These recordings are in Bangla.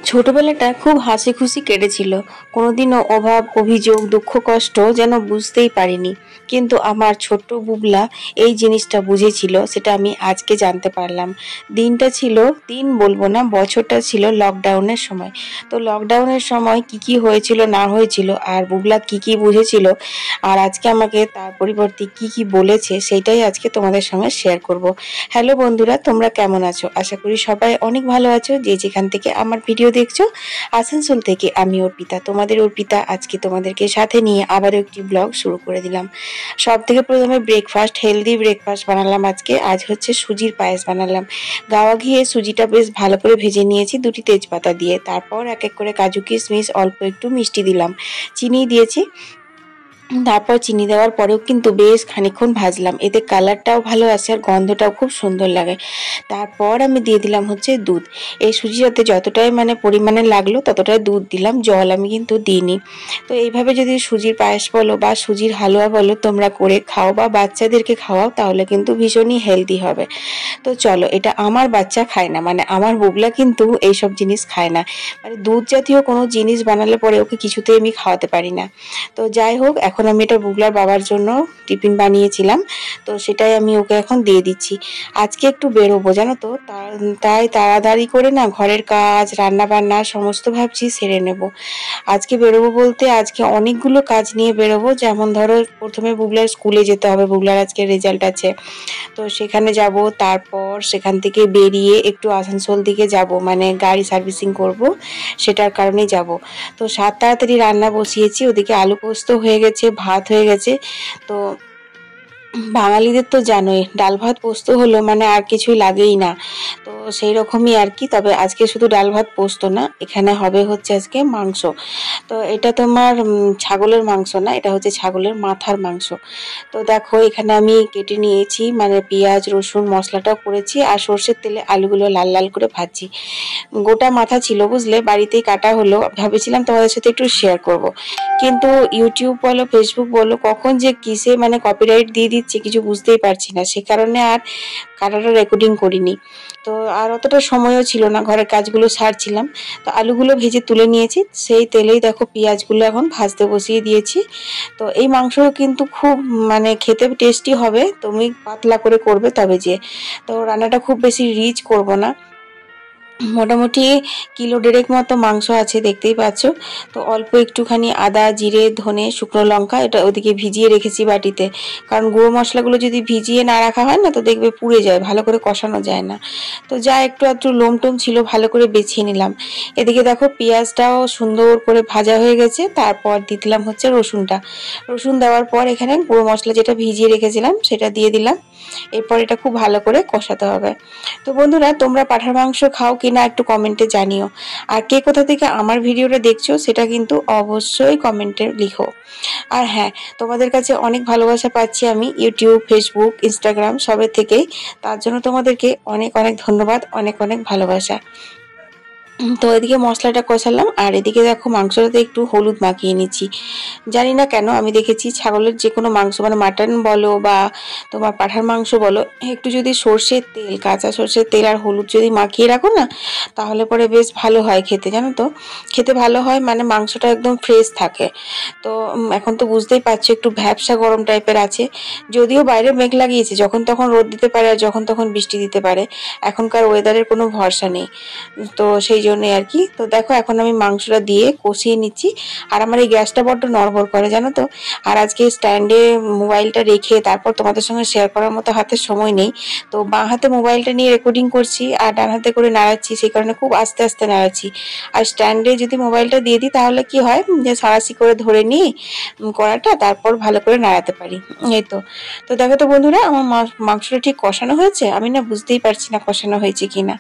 ছোটবেলাটা খুব হাসি খুশি কেটেছিল। কোনোদিনও অভাব, অভিযোগ, দুঃখ, কষ্ট যেন বুঝতেই পারিনি। কিন্তু আমার ছোট্ট বুবলা এই জিনিসটা বুঝেছিল, সেটা আমি আজকে জানতে পারলাম। দিন বলবো না, বছরটা ছিল লকডাউনের সময়। তো লকডাউনের সময় কি হয়েছিল না হয়েছিল, আর বুবলা কি বুঝেছিল, আর আজকে আমাকে তার পরিবর্তে কি বলেছে, সেটাই আজকে তোমাদের সঙ্গে শেয়ার করব। হ্যালো বন্ধুরা, তোমরা কেমন আছো? আশা করি সবাই অনেক ভালো আছো। যে যেখান থেকে আমার ভিডিও দেখছো, আসানসোল থেকে আমি অর্পিতা, তোমাদের অর্পিতা, আজকে তোমাদেরকে সাথে নিয়ে আবারও একটি ব্লগ শুরু করে দিলাম। সব থেকে প্রথমে হেলদি ব্রেকফাস্ট বানালাম। আজ হচ্ছে সুজির পায়েস বানালাম। গাওয়া ঘিয়ে সুজিটা বেশ ভালো করে ভেজে নিয়েছি, 2টি তেজপাতা দিয়ে। তারপর এক এক করে কাজু কিশমিশ, অল্প একটু মিষ্টি দিলাম, চিনি দিয়েছি। তারপর চিনি দেওয়ার পরেও কিন্তু বেশ খানিকক্ষণ ভাজলাম, এতে কালারটাও ভালো আসে আর গন্ধটাও খুব সুন্দর লাগে। তারপর আমি দিয়ে দিলাম হচ্ছে দুধ। এই সুজিটাতে যতটাই পরিমাণে লাগলো ততটাই দুধ দিলাম, জল আমি কিন্তু দিইনি। তো এইভাবে যদি সুজির পায়েস বলো বা সুজির হালুয়া বলো তোমরা করে খাও বা বাচ্চাদেরকে খাওয়াও, তাহলে কিন্তু ভীষণই হেলদি হবে। তো চলো, এটা আমার বাচ্চা খায় না, আমার বুবলা কিন্তু এইসব জিনিস খায় না। দুধ জাতীয় কোনো জিনিস বানালে পরে ওকে কিছুতেই আমি খাওয়াতে পারি না। তো যাই হোক, এখন আমি এটা বুবলার বাবার জন্য টিফিন বানিয়েছিলাম, তো সেটাই আমি ওকে এখন দিয়ে দিচ্ছি। আজকে একটু বেরোবো জানো তো, তাই তাড়াতাড়ি করে না ঘরের কাজ, রান্না বান্না সমস্ত ভাবছি সেরে নেব। আজকে বেরোবো বলতে আজকে অনেকগুলো কাজ নিয়ে বেরোবো। যেমন ধরো, প্রথমে বুবলার স্কুলে যেতে হবে, বুবলার আজকে রেজাল্ট আছে, তো সেখানে যাব। তারপর সেখান থেকে বেরিয়ে একটু আসানসোল দিকে যাব, গাড়ি সার্ভিসিং করব, সেটার কারণেই যাব। তো তাড়াতাড়ি রান্না বসিয়েছি, ওদিকে আলু পোস্ত হয়ে গেছে, ভাত হয়ে গেছে। তো বাঙালিদের তো জানোই, ডাল ভাত পোস্ত হলো আর কিছুই লাগেই না। তো সেই রকমই আর কি। তবে আজকে শুধু ডাল ভাত পোস্ত না, এখানে হবে হচ্ছে আজকে মাংস। তো এটা তোমার ছাগলের মাংস না, এটা হচ্ছে ছাগলের মাথার মাংস। তো দেখো, এখানে আমি কেটে নিয়েছি, পেঁয়াজ রসুন মশলাটাও করেছি, আর সর্ষের তেলে আলুগুলো লাল লাল করে ভাজছি। গোটা মাথা ছিল বুঝলে, বাড়িতেই কাটা হলো। ভেবেছিলাম তোমাদের সাথে একটু শেয়ার করব, কিন্তু ইউটিউব বলো ফেসবুক বলো কখন যে কিসে কপিরাইট দিয়ে দিচ্ছে কিছু বুঝতেই পারছি না, সে কারণে আর কাটাটা রেকর্ডিং করিনি। তো আর অতটা সময়ও ছিল না, ঘরের কাজগুলো সারছিলাম। তো আলুগুলো ভেজে তুলে নিয়েছি, সেই তেলেই দেখো পেঁয়াজগুলো এখন ভাজতে বসিয়ে দিয়েছি। তো এই মাংস কিন্তু খুব খেতে টেস্টি হবে, তুমি পাতলা করে করবে তবে যে। তো রান্নাটা খুব বেশি রিচ করব না, মোটামুটি 1.5 কিলো মতো মাংস আছে, দেখতেই পাচ্ছ। তো অল্প একটুখানি আদা, জিরে, ধনে, শুকনো লঙ্কা এটা ওদিকে ভিজিয়ে রেখেছি বাটিতে, কারণ গুঁড়ো মশলাগুলো যদি ভিজিয়ে না রাখা হয় না, তো দেখবে পুড়ে যায়, ভালো করে কষানো যায় না। তো যা একটু লোম টোম ছিল ভালো করে বেছিয়ে নিলাম। এদিকে দেখো পেঁয়াজটাও সুন্দর করে ভাজা হয়ে গেছে। তারপর দিয়ে দিলাম হচ্ছে রসুন দেওয়ার পর এখানে গুঁড়ো মশলা যেটা ভিজিয়ে রেখেছিলাম সেটা দিয়ে দিলাম। এরপর এটা খুব ভালো করে কষাতে হবে। তো বন্ধুরা, তোমরা পাঁঠার মাংস খাও কিনা একটু কমেন্টে জানিও, আর কে কোথা থেকে আমার ভিডিওটা দেখছো সেটা কিন্তু অবশ্যই কমেন্টে লিখো। আর হ্যাঁ, তোমাদের কাছে অনেক ভালোবাসা পাচ্ছি আমি, ইউটিউব, ফেসবুক, ইনস্টাগ্রাম সবের থেকেই। তার জন্য তোমাদেরকে অনেক অনেক ধন্যবাদ, অনেক অনেক ভালোবাসা। তো এদিকে মশলাটা কষালাম, আর এদিকে দেখো মাংসটাতে একটু হলুদ মাখিয়ে নিচ্ছি। জানি না কেন, আমি দেখেছি ছাগলের যে কোনো মাংস মাটন বলো বা তোমার পাঁঠার মাংস বলো, একটু যদি কাঁচা সর্ষের তেল আর হলুদ যদি মাখিয়ে রাখো না, তাহলে পরে বেশ ভালো হয় খেতে, জানো তো। খেতে ভালো হয়, মাংসটা একদম ফ্রেশ থাকে। তো এখন তো বুঝতেই পারছো একটু ভ্যাপসা গরম টাইপের আছে, যদিও বাইরে মেঘ লাগিয়েছে, যখন তখন রোদ দিতে পারে আর যখন তখন বৃষ্টি দিতে পারে, এখনকার ওয়েদারের কোনো ভরসা নেই। তো সেই জন্যই আর কি। তো দেখো, এখন আমি মাংসটা দিয়ে কষিয়ে নিচ্ছি। আর আমার এই গ্যাসটা বড্ড নড়বড় করে, জানো তো। আর আজকে স্ট্যান্ডে মোবাইলটা রেখে তারপর তোমাদের সঙ্গে শেয়ার করার মতো হাতে সময় নেই। তো বাঁ হাতে মোবাইলটা নিয়ে রেকর্ডিং করছি আর ডান হাতে করে নাড়াচ্ছি, সেই কারণে খুব আস্তে আস্তে নাড়াচ্ছি। আর স্ট্যান্ডে যদি মোবাইলটা দিয়ে দিই তাহলে কি হয় যে সারাশি করে ধরে নিই কড়াটা, তারপর ভালো করে নাড়াতে পারি। এই তো। তো দেখো তো বন্ধুরা, আমার মাংসটা ঠিক কষানো হয়েছে, আমি না বুঝতেই পারছি না কষানো হয়েছে কিনা।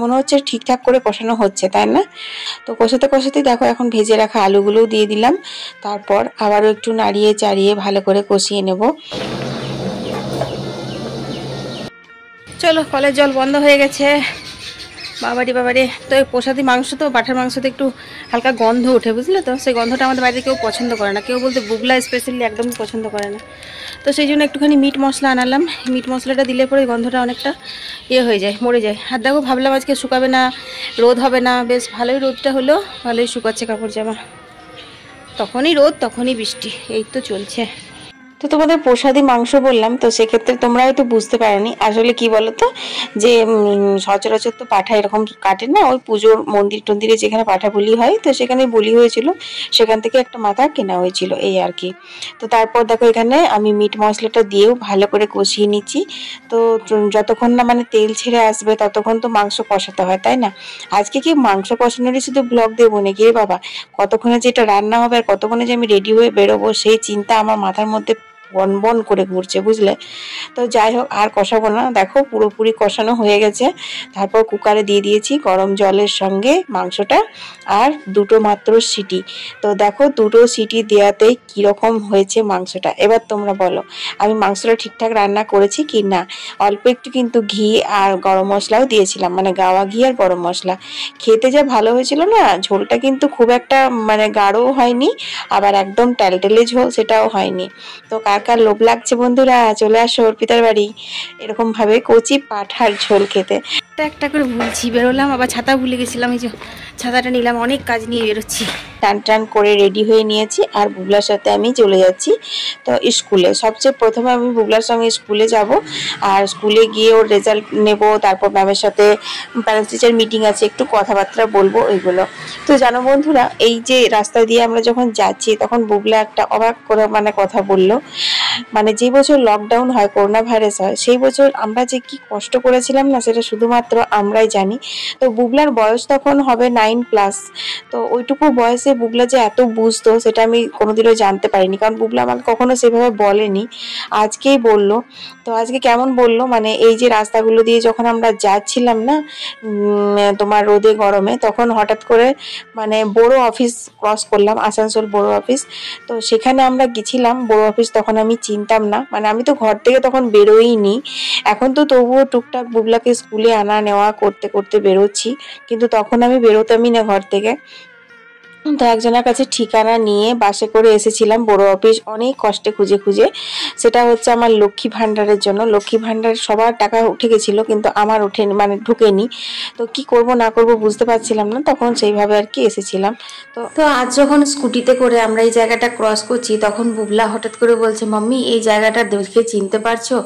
মনে হচ্ছে ঠিকঠাক করে কষানো হচ্ছে, তাই না? তো কষাতে কষাতে দেখো এখন ভেজে রাখা আলুগুলোও দিয়ে দিলাম। তারপর আবারও একটু নাড়িয়ে চাড়িয়ে ভালো করে কষিয়ে নেব। চলো, কলের জল বন্ধ হয়ে গেছে, বাবারে বাবারে, তো এই প্রসাদি মাংস তো পাঁঠার মাংসতে একটু হালকা গন্ধ ওঠে, বুঝলে তো? সেই গন্ধটা আমাদের বাড়িতে কেউ পছন্দ করে না, কেউ বলতে বুগলা স্পেশালি একদমই পছন্দ করে না। তো সেই জন্য একটুখানি মিট মশলা আনালাম। মিট মশলাটা দিলে পরে গন্ধটা অনেকটা হয়ে যায়, মরে যায়। আর দেখো, ভাবলাম আজকে শুকাবে না, রোদ হবে না, বেশ ভালোই রোদটা হলো, ভালোই শুকাচ্ছে কাপড় জামা। তখনই রোদ তখনই বৃষ্টি, এই তো চলছে। তো তোমাদের প্রসাদী মাংস বললাম, তো সেক্ষেত্রে তোমরা হয়তো বুঝতে পারোনি আসলে কি বলতো, যে সচরাচর তো পাঠা এরকম কাটে না, ওই পুজোর মন্দির টন্দিরে যেখানে পাঠা বলি হয়, তো সেখানে বলি হয়েছিল, সেখান থেকে একটা মাথা কেনা হয়েছিল, এই আর কি। তো তারপর দেখো এখানে আমি মিট মশলাটা দিয়েও ভালো করে কষিয়ে নিচ্ছি। তো যতক্ষণ না মানে তেল ছেড়ে আসবে ততক্ষণ তো মাংস কষাতে হয়, তাই না? আজকে কি মাংস কষানোরই শুধু ব্লগ দেবো নাকি রে বাবা? কতক্ষণে যে এটা রান্না হবে আর কতক্ষণে যে আমি রেডি হয়ে বেরোবো সেই চিন্তা আমার মাথার মধ্যে বন বন করে ঘুরছে, বুঝলে? তো যাই হোক, আর কষাবো না, দেখো পুরোপুরি কষানো হয়ে গেছে। তারপর কুকারে দিয়ে দিয়েছি গরম জলের সঙ্গে মাংসটা, আর দুটো মাত্র সিটি। তো দেখো দুটো সিটি দেওয়াতেই কিরকম হয়েছে মাংসটা, এবার তোমরা বলো আমি মাংসটা ঠিকঠাক রান্না করেছি কি না। অল্প একটু কিন্তু ঘি আর গরম মশলাও দিয়েছিলাম, মানে গাওয়া ঘি আর গরম মশলা। খেতে যা ভালো হয়েছিল না, ঝোলটা কিন্তু খুব একটা মানে গাঢ়ও হয়নি, আবার একদম টেলটেলে ঝোল সেটাও হয়নি। তো কার কার লোভ লাগছে বন্ধুরা, চলে আসো অর্পিতার বাড়ি এরকম ভাবে কচি পাঠার ঝোল খেতে। একটা করে ভুলছি, বেরোলাম আবার ছাতা ভুলে গেছিলাম, এই যে ছাতাটা নিলাম, অনেক কাজ নিয়ে বেরোচ্ছি। টান টান করে রেডি হয়ে নিয়েছি, আর বুবলার সাথে আমি চলে যাচ্ছি তো স্কুলে। সবচেয়ে প্রথমে আমি বুবলার সঙ্গে স্কুলে যাব, আর স্কুলে গিয়ে ওর রেজাল্ট নেব, তারপর ম্যামের সাথে প্যারেন্টস টিচার মিটিং আছে, একটু কথাবার্তা বলবো ওইগুলো। তো জানো বন্ধুরা, এই যে রাস্তা দিয়ে আমরা যখন যাচ্ছি তখন বুবলা একটা অবাক করে মানে কথা বললো, মানে যে বছর লকডাউন হয়, করোনা ভাইরাস হয়, সেই বছর আমরা যে কি কষ্ট করেছিলাম না, সেটা শুধুমাত্র আমরাই জানি। তো বুবলার বয়স তখন হবে 9+। তো ওইটুকু বয়সে বুবলা যে এত বুঝতো সেটা আমি কোনোদিনও জানতে পারিনি, কারণ বুবলা আমাকে কখনো সেভাবে বলেনি, আজকেই বললো। তো আজকে কেমন বললো, মানে এই যে রাস্তাগুলো দিয়ে যখন আমরা যাচ্ছিলাম না তোমার রোদে গরমে, তখন হঠাৎ করে মানে বড় অফিস ক্রস করলাম, আসানসোল বড় অফিস। তো সেখানে আমরা গেছিলাম, বড় অফিস তখন আমি চিনতাম না, মানে আমি তো ঘর থেকে তখন বেরোইনি। এখন তো তবুও টুকটাক বুবলাকে স্কুলে আনা নেওয়া করতে করতে বেরোচ্ছি, কিন্তু তখন আমি বেরোতামই না ঘর থেকে। তো একজনের কাছে ঠিকানা নিয়ে বাসে করে এসেছিলাম বড় অফিস, অনেক কষ্টে খুঁজে খুঁজে। সেটা হচ্ছে আমার লক্ষ্মী ভান্ডারের জন্য। লক্ষ্মী ভান্ডার সবার টাকা উঠে গেছিল, কিন্তু আমার ওঠেনি, মানে ঢুকেনি। তো কি করব না করব বুঝতে পারছিলাম না, তখন সেইভাবে আর কি এসেছিলাম। তো আজ যখন স্কুটিতে করে আমরা এই জায়গাটা ক্রস করছি, তখন বুবলা হঠাৎ করে বলছে, মাম্মি এই জায়গাটা দেখে চিনতে পারছো?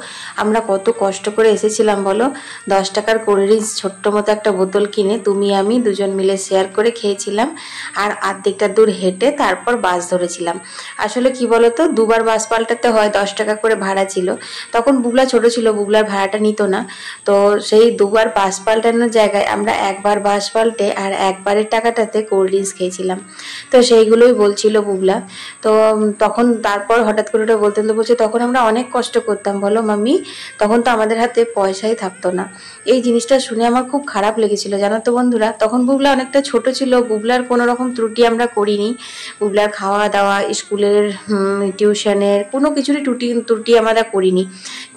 আমরা কত কষ্ট করে এসেছিলাম বলো। 10 টাকার কোল্ড ড্রিঙ্কস ছোট্ট মতো একটা বোতল কিনে তুমি আমি দুজন মিলে শেয়ার করে খেয়েছিলাম, আর আর্ধেকটা দূর হেঁটে তারপর বাস ধরেছিলাম। আসলে কি বলতো, দুবার বাস পাল্টাতে হয়, 10 টাকা করে ভাড়া ছিল। তখন বুবলা ছোট ছিল, বুবলার ভাড়াটা নিত না। তো সেই দুবার বাস পাল্টানোর জায়গায় আমরা একবার বাস পাল্টে আর একবারের টাকাটাতে কোল্ড ড্রিঙ্কস খেয়েছিলাম। তো সেইগুলোই বলছিল বুবলা। তো তখন তারপর হঠাৎ করে ওটা বলতে বলছে, তখন আমরা অনেক কষ্ট করতাম বলো মাম্মি, তখন তো আমাদের হাতে পয়সাই থাকতো না। এই জিনিসটা শুনে আমার খুব খারাপ লেগেছিল, জানো তো বন্ধুরা। তখন বুবলা অনেকটা ছোট ছিল, বুবলার কোনো রকম ত্রুটি আমরা করিনি। বুবলার খাওয়া দাওয়া, স্কুলের টিউশনের কোনো কিছুরই ত্রুটি আমরা করিনি।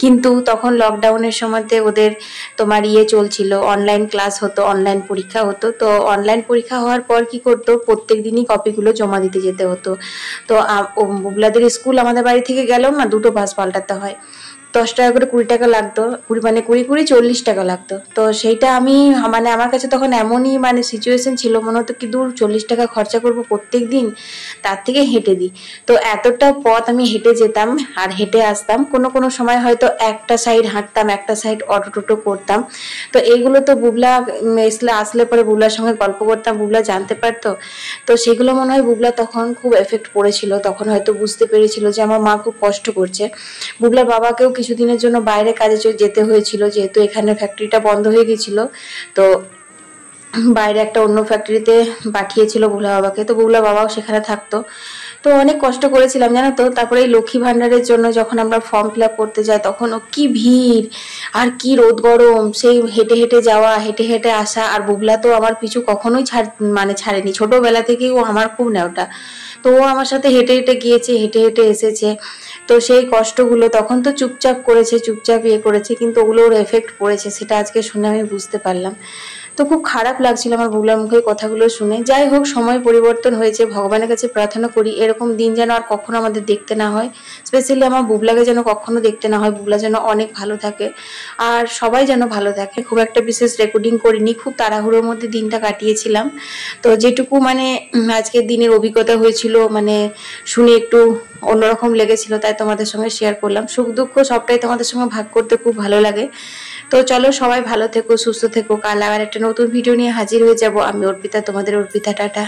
কিন্তু তখন লকডাউনের সময়তে ওদের তোমার চলছিল, অনলাইন ক্লাস হতো, অনলাইন পরীক্ষা হতো। তো অনলাইন পরীক্ষা হওয়ার পর কি করতো, প্রত্যেক দিনই কপিগুলো জমা দিতে যেতে হতো। তো বুবলাদের স্কুল আমাদের বাড়ি থেকে গেলেও না দুটো বাস পাল্টাতে হয়। 10 টাকা করে 20 টাকা লাগতো, মানে 20 40 টাকা লাগতো। তো সেইটা আমি মানে আমার কাছে তখন এমনই মানে সিচুয়েশন ছিল, মনে হতো কি দূর 40 টাকা খরচা করবো প্রত্যেক দিন, তার থেকে হেঁটে দিই। তো এতটা পথ আমি হেঁটে যেতাম আর হেঁটে আসতাম, কোনো কোনো সময় হয়তো একটা সাইড হাঁটতাম, একটা সাইড অটো টোটো করতাম। তো এইগুলো তো বুবলা আসলে পরে বুবলার সঙ্গে গল্প করতাম, বুবলা জানতে পারতো। তো সেগুলো মনে হয় বুবলা তখন খুব এফেক্ট পড়েছিল, তখন হয়তো বুঝতে পেরেছিল যে আমার মা খুব কষ্ট করছে। বুবলার বাবাকেও কিছুদিনের জন্য বাইরে কাজে যেতে হয়েছিল, যেহেতু এখানে ফ্যাক্টরিটা বন্ধ হয়ে গেছিল। তো বাইরে একটা অন্য ফ্যাক্টরিতে পাঠিয়েছিল বুবলা বাবাকে, তো বুবলা বাবাও সেখানে থাকতো। তো অনেক কষ্ট করেছিলাম জানো তো। তারপরে এই লক্ষ্মী ভান্ডারের জন্য যখন আমরা ফর্ম ফিল আপ করতে যাই, তখন ও কি ভিড় আর কি রোদ গরম, সেই হেঁটে হেঁটে যাওয়া, হেঁটে হেঁটে আসা। আর বুবলা তো আমার পিছু কখনোই ছাড়েনি, ছোটবেলা থেকেই ও আমার খুব নেওটা। তো ও আমার সাথে হেঁটে হেঁটে গিয়েছে, হেঁটে হেঁটে এসেছে। তো সেই কষ্টগুলো তখন তো চুপচাপ করেছে, চুপচাপ করেছে, কিন্তু ওগুলো ওর এফেক্ট পড়েছে, সেটা আজকে শুনে আমি বুঝতে পারলাম। তো খুব খারাপ লাগছিল আমার বুবলার মুখে কথাগুলো শুনে। যাই হোক, সময় পরিবর্তন হয়েছে, ভগবানের কাছে প্রার্থনা করি এরকম দিন যেন আর কখনো আমাদের দেখতে না হয়। স্পেশালি আমার বুবলাকে যেন কখনো দেখতে না হয়, বুবলা যেন অনেক ভালো থাকে আর সবাই যেন ভালো থাকে। খুব একটা বিশেষ রেকর্ডিং করিনি, খুব তাড়াহুড়োর মধ্যে দিনটা কাটিয়েছিলাম। তো যেটুকু মানে আজকের দিনের অভিজ্ঞতা হয়েছিল, মানে শুনে একটু অন্যরকম লেগেছিল, তাই তোমাদের সঙ্গে শেয়ার করলাম। সুখ দুঃখ সবটাই তোমাদের সঙ্গে ভাগ করতে খুব ভালো লাগে। তো চলো, সবাই ভালো থেকো, সুস্থ থেকো। কাল আবার একটা নতুন ভিডিও নিয়ে হাজির হয়ে যাব। আমি অর্পিতা, তোমাদের অর্পিতা। টাটা।